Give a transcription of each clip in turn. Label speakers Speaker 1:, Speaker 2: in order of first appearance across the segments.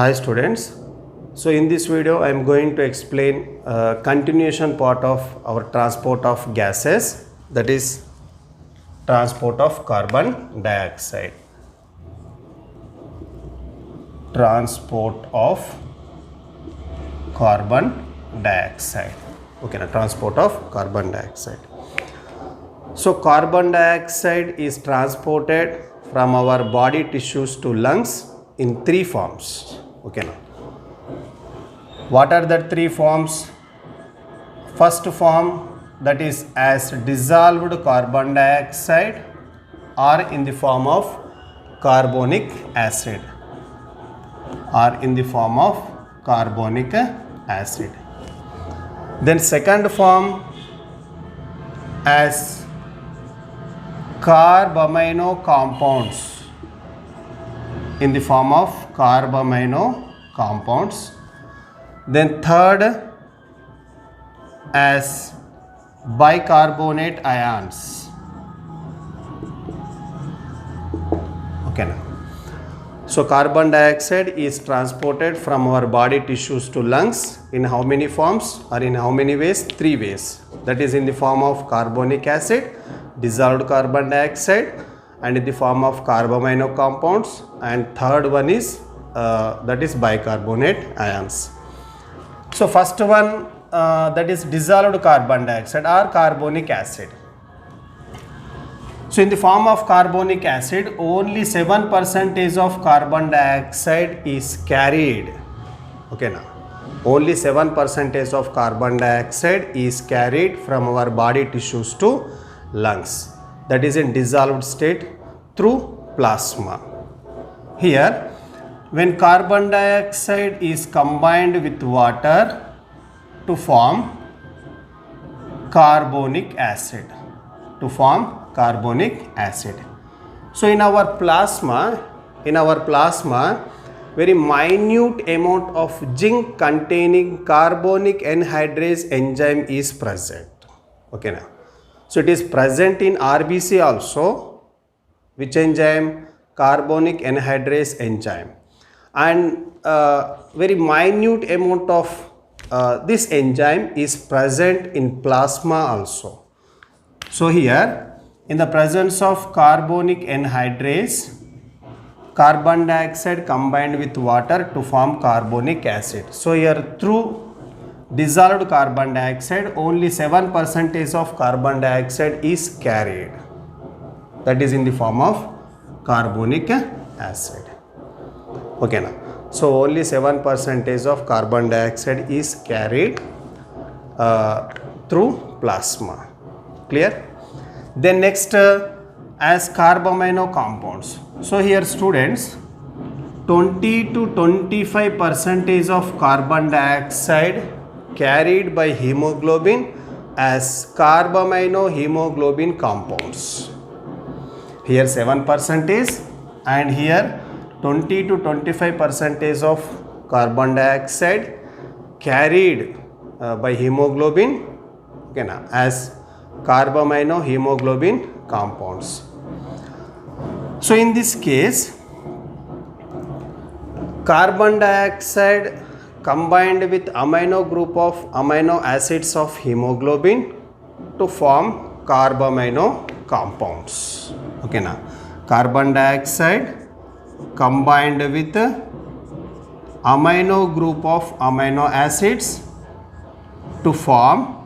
Speaker 1: Hi students. So in this video I am going to explain continuation part of our transport of gases, that is transport of carbon dioxide. Transport of carbon dioxide. Okay, now transport of carbon dioxide. So carbon dioxide is transported from our body tissues to lungs in three forms. Okay, now what are the three forms? First form, that is as dissolved carbon dioxide or in the form of carbonic acid, Then second form as carbamino compounds, in the form of carbamino compounds. Then third as bicarbonate ions. Okay, now so carbon dioxide is transported from our body tissues to lungs in how many forms or in how many ways? Three ways. That is in the form of carbonic acid, dissolved carbon dioxide, and in the form of carbamino compounds, and third one is that is bicarbonate ions. So first one, that is dissolved carbon dioxide or carbonic acid. So in the form of carbonic acid, only 7% of carbon dioxide is carried. Okay, now only 7% of carbon dioxide is carried from our body tissues to lungs, that is in dissolved state through plasma. Here, when carbon dioxide is combined with water to form carbonic acid, So in our plasma, very minute amount of zinc containing carbonic anhydrase enzyme is present. Okay, now so it is present in RBC also. Which enzyme? Carbonic anhydrase enzyme. And very minute amount of this enzyme is present in plasma also. So here, in the presence of carbonic anhydrase, carbon dioxide combined with water to form carbonic acid. So here through dissolved carbon dioxide, only 7% of carbon dioxide is carried. That is in the form of carbonic acid. Okay, now so only 7% of carbon dioxide is carried through plasma. Clear? Then next as carbamino compounds. So here students, 20 to 25% of carbon dioxide carried by hemoglobin as carbamino hemoglobin compounds. Here 7% is, and here 20 to 25% of carbon dioxide carried by hemoglobin, okay, now, as carbamino hemoglobin compounds. So in this case, carbon dioxide combined with amino group of amino acids of hemoglobin to form carbamino compounds. Okay, now carbon dioxide combined with amino group of amino acids to form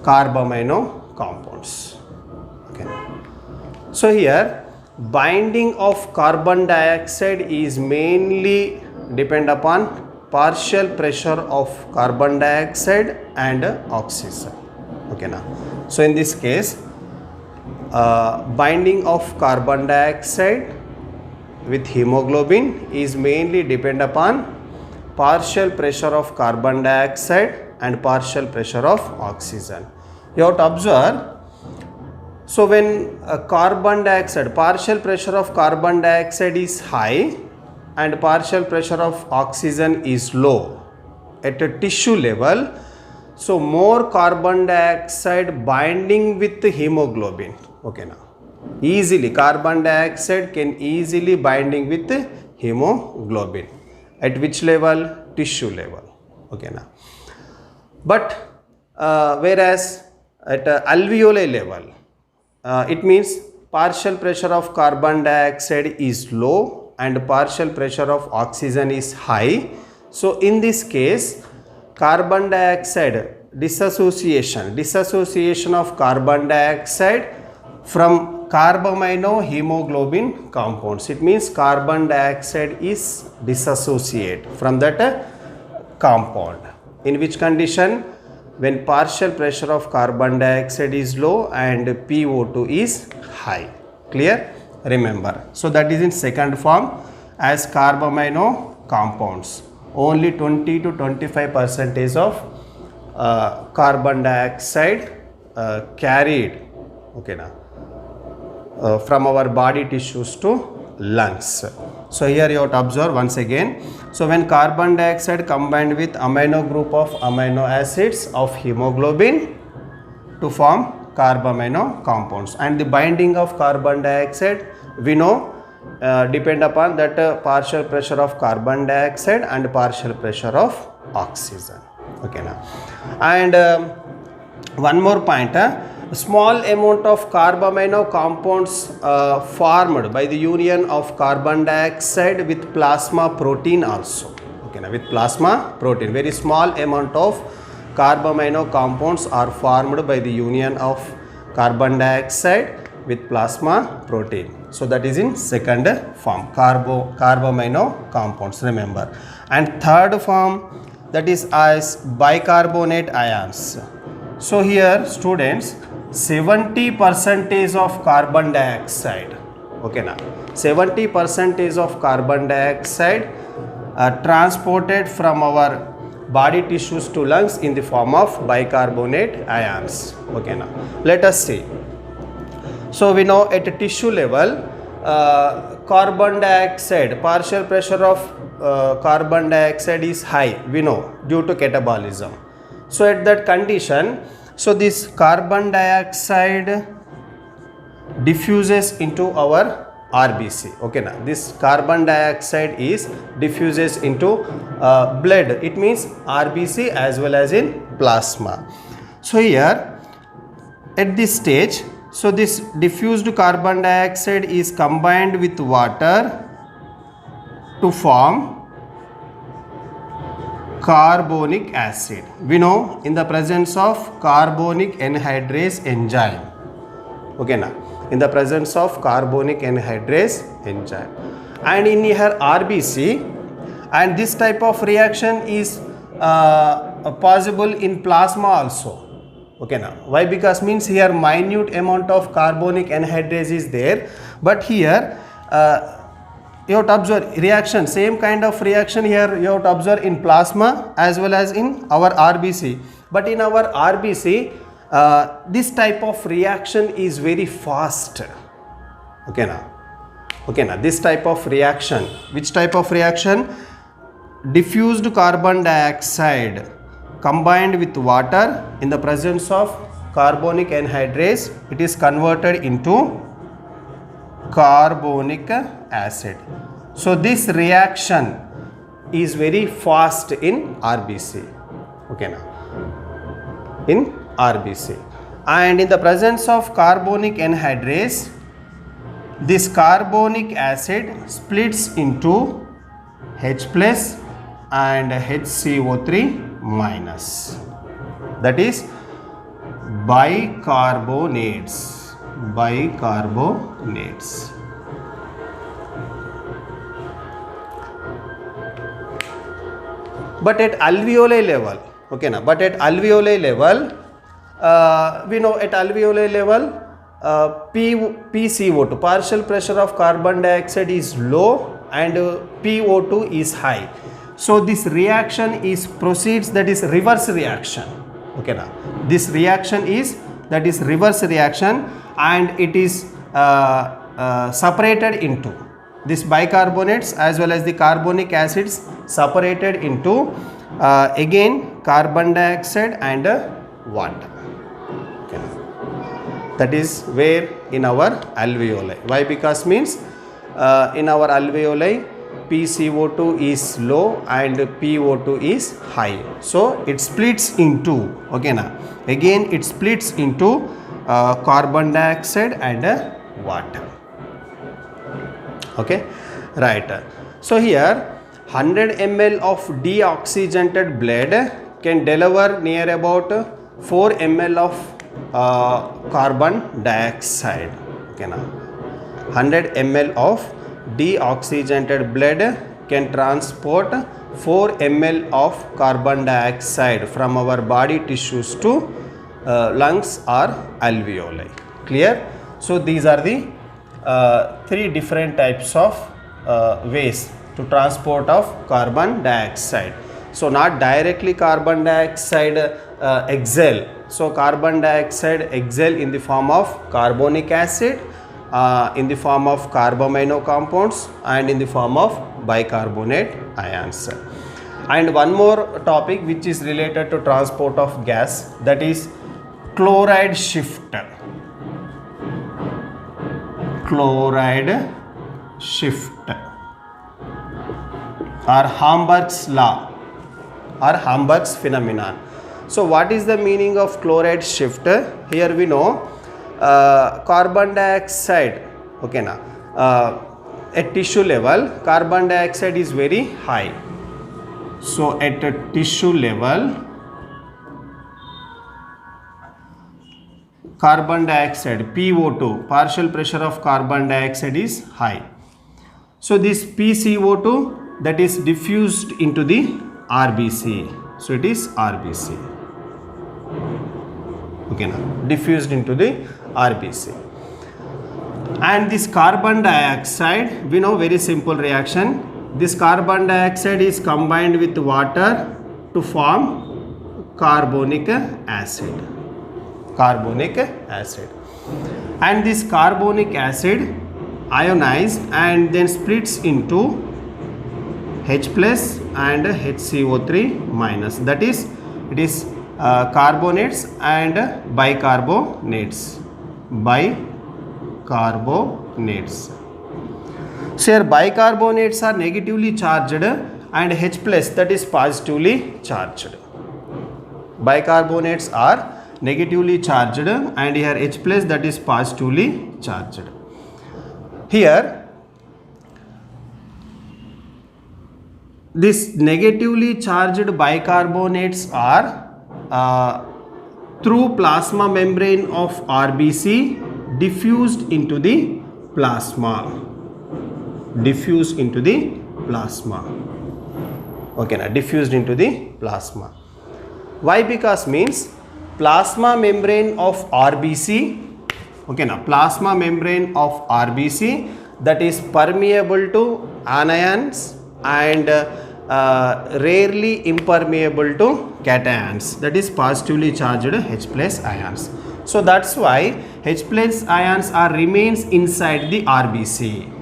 Speaker 1: carbamino compounds. Okay. So here binding of carbon dioxide is mainly depend upon partial pressure of carbon dioxide and oxygen. Okay, now so in this case binding of carbon dioxide with hemoglobin is mainly depend upon partial pressure of carbon dioxide and partial pressure of oxygen. You have to observe, so when carbon dioxide, partial pressure of carbon dioxide is high and partial pressure of oxygen is low at a tissue level, So more carbon dioxide binding with hemoglobin. Okay, now easily carbon dioxide can easily binding with hemoglobin. At which level? Tissue level. Okay, now. But whereas at alveoli level, it means partial pressure of carbon dioxide is low and partial pressure of oxygen is high. So in this case, carbon dioxide dissociation of carbon dioxide from carbamino hemoglobin compounds. It means carbon dioxide is dissociate from that compound. In which condition? When partial pressure of carbon dioxide is low and PO2 is high. Clear? Remember. So that is in second form as carbamino compounds. Only 20 to 25% of carbon dioxide carried, okay, now, from our body tissues to lungs. So here you have to observe once again. So when carbon dioxide combined with amino group of amino acids of hemoglobin to form carbamino compounds, and the binding of carbon dioxide we know depend upon that partial pressure of carbon dioxide and partial pressure of oxygen. Okay, now, and one more point, small amount of carbamino compounds formed by the union of carbon dioxide with plasma protein also. Okay, now with plasma protein, very small amount of carbamino compounds are formed by the union of carbon dioxide with plasma protein. So that is in second form, carbamino compounds, remember. And third form, that is as bicarbonate ions. So here students, 70% of carbon dioxide, okay, now 70% of carbon dioxide are transported from our body tissues to lungs in the form of bicarbonate ions. Okay, now let us see. So we know at a tissue level, carbon dioxide, partial pressure of carbon dioxide is high, we know, due to catabolism. So at that condition, so this carbon dioxide diffuses into our RBC. Okay, now this carbon dioxide is diffuses into blood. It means RBC as well as in plasma. So here at this stage, so this diffused carbon dioxide is combined with water to form carbonic acid. We know in the presence of carbonic anhydrase enzyme. Okay, now in the presence of carbonic anhydrase enzyme, and in here RBC, and this type of reaction is possible in plasma also. Okay, now why? Because means here minute amount of carbonic anhydrase is there, but here you have to observe reaction, same kind of reaction here you have to observe in plasma as well as in our RBC. But in our RBC, this type of reaction is very fast. Okay, now. Okay, now this type of reaction, which type of reaction? Diffused carbon dioxide combined with water in the presence of carbonic anhydrase, it is converted into carbonic acid. So this reaction is very fast in RBC. Okay, now in RBC, and in the presence of carbonic anhydrase, this carbonic acid splits into H plus and HCO3 minus, that is bicarbonates. But at alveoli level, okay, now, but at alveoli level, we know at alveoli level PCO2, partial pressure of carbon dioxide is low and PO2 is high. So this reaction is proceeds, that is reverse reaction. Okay, now this reaction is, that is reverse reaction, and it is separated into this bicarbonates as well as the carbonic acids separated into again carbon dioxide and water. Okay. That is where in our alveoli. Why? Because means in our alveoli PCO2 is low and PO2 is high. So it splits into, okay na, again it splits into carbon dioxide and water. Okay, right. So here 100 ml of deoxygenated blood can deliver near about 4 ml of carbon dioxide. Okay na, 100 ml of deoxygenated blood can transport 4 ml of carbon dioxide from our body tissues to lungs or alveoli. Clear? So these are the 3 different types of ways to transport of carbon dioxide. So not directly carbon dioxide exhale. So carbon dioxide exhale in the form of carbonic acid, in the form of carbamino compounds, and in the form of bicarbonate ions. And one more topic which is related to transport of gas, that is chloride shift. Chloride shift or Hamburg's law or Hamburg's phenomenon. So what is the meaning of chloride shift? Here we know carbon dioxide, okay na, at tissue level carbon dioxide is very high. So at a tissue level carbon dioxide PO2, partial pressure of carbon dioxide is high. So this PCO2 that is diffused into the RBC. So it is RBC. Okay now, diffused into the RBC. And this carbon dioxide, we know very simple reaction. This carbon dioxide is combined with water to form carbonic acid. Carbonic acid. And this carbonic acid ionized and then splits into H plus and HCO3 minus. That is, it is carbonates and bicarbonates. Bicarbonates. So here bicarbonates are negatively charged and H plus, that is positively charged. Bicarbonates are negatively charged and here H plus, that is positively charged. Here this negatively charged bicarbonates are through plasma membrane of RBC diffused into the plasma. Diffused into the plasma. Okay, now diffused into the plasma. Why? Because means plasma membrane of RBC, okay, now plasma membrane of RBC that is permeable to anions and rarely impermeable to cations, that is positively charged H plus ions. So that's why H plus ions are remains inside the RBC.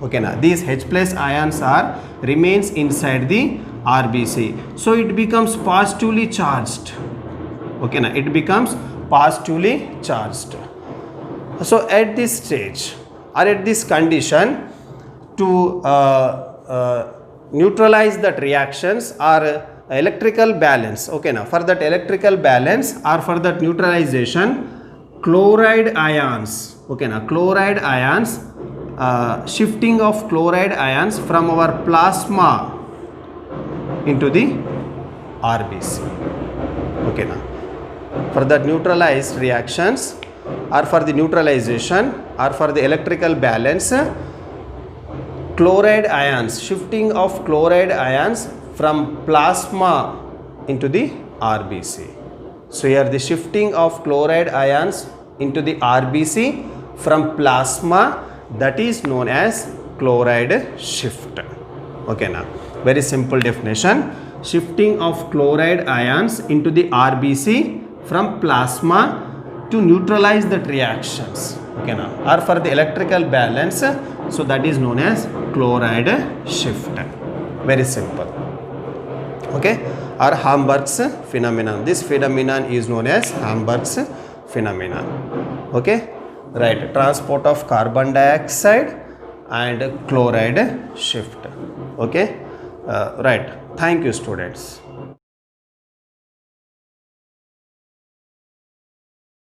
Speaker 1: Okay, now these H plus ions are remains inside the RBC. So it becomes positively charged. Okay, now it becomes positively charged. So at this stage or at this condition, to neutralize that reactions or electrical balance, okay, now for that electrical balance or for that neutralization, chloride ions, okay, now chloride ions, shifting of chloride ions from our plasma into the RBC. Okay, now for that neutralized reactions or for the neutralization or for the electrical balance, chloride ions, shifting of chloride ions from plasma into the RBC. So here the shifting of chloride ions into the RBC from plasma, that is known as chloride shift. Okay, now very simple definition: shifting of chloride ions into the RBC from plasma to neutralize that reactions. Okay, now or for the electrical balance, so that is known as chloride shift. Very simple. Okay, or Hamburg's phenomenon. This phenomenon is known as Hamburg's phenomenon. Okay, right, transport of carbon dioxide and chloride shift. Okay, right. Thank you, students.